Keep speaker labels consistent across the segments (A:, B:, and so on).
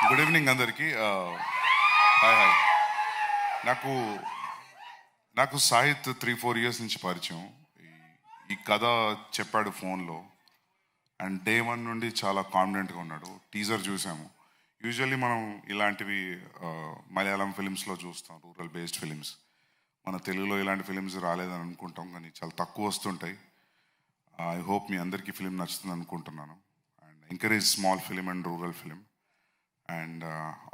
A: Good evening అందరికీ. Hi hi. నాకు నాకు సాహిత్ 3-4 ఇయర్స్ నుంచి పరిచయం. ఈ కథ చెప్పాడు ఫోన్లో, అండ్ డే 1 నుండి చాలా కాన్ఫిడెంట్గా ఉన్నాడు. టీజర్ చూసాము. యూజువల్లీ మనం ఇలాంటివి మలయాళం ఫిలిమ్స్లో చూస్తాం, రూరల్ బేస్డ్ ఫిలిమ్స్. మన తెలుగులో ఇలాంటి ఫిలిమ్స్ రాలేదని అనుకుంటాం, కానీ చాలా తక్కువ వస్తుంటాయి. ఐ హోప్ మీ అందరికీ ఫిలిం నచ్చుతుంది అనుకుంటున్నాను. And encourage small film and rural film. And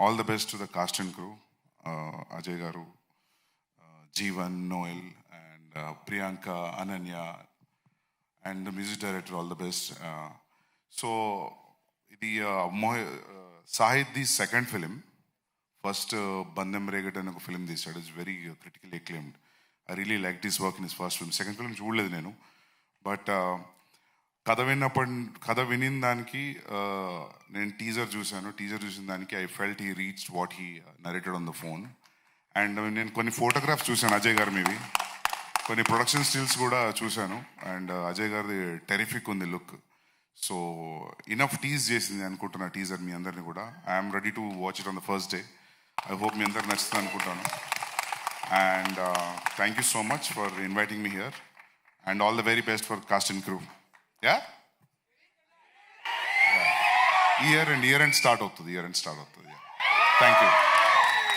A: all the best to the cast and crew, Ajay Garu, Jeevan, Noel, and Priyanka, Ananya, and the music director, all the best. So, the Sahid, the second film, first Bandham Regat and a film this is very critically acclaimed. I really liked his work in his first film. Second film, చూడలేదు నేను, but కథ వినిన దానికి నేను teaser చూశాను. Teaser చూసిన దానికి I felt he reached what he narrated on the phone. And నేను కొన్ని ఫోటోగ్రాఫ్స్ చూశాను అజయ్ గారు మీవి, కొన్ని ప్రొడక్షన్ స్టిల్స్ కూడా చూశాను. అండ్ అజయ్ గారిది టెరిఫిక్ ఉంది లుక్. సో ఇనఫ్ టీజ్ చేసింది అనుకుంటున్నా టీజర్ మీ అందరిని కూడా. I'm ready to watch it on the first day. I hope మీ అందరికి నచ్చుతుంది అనుకుంటాను. And thank you so much for inviting me here, and all the very best for cast and crew. Yeah? Year end start అవుతుంది. Yeah. Thank you.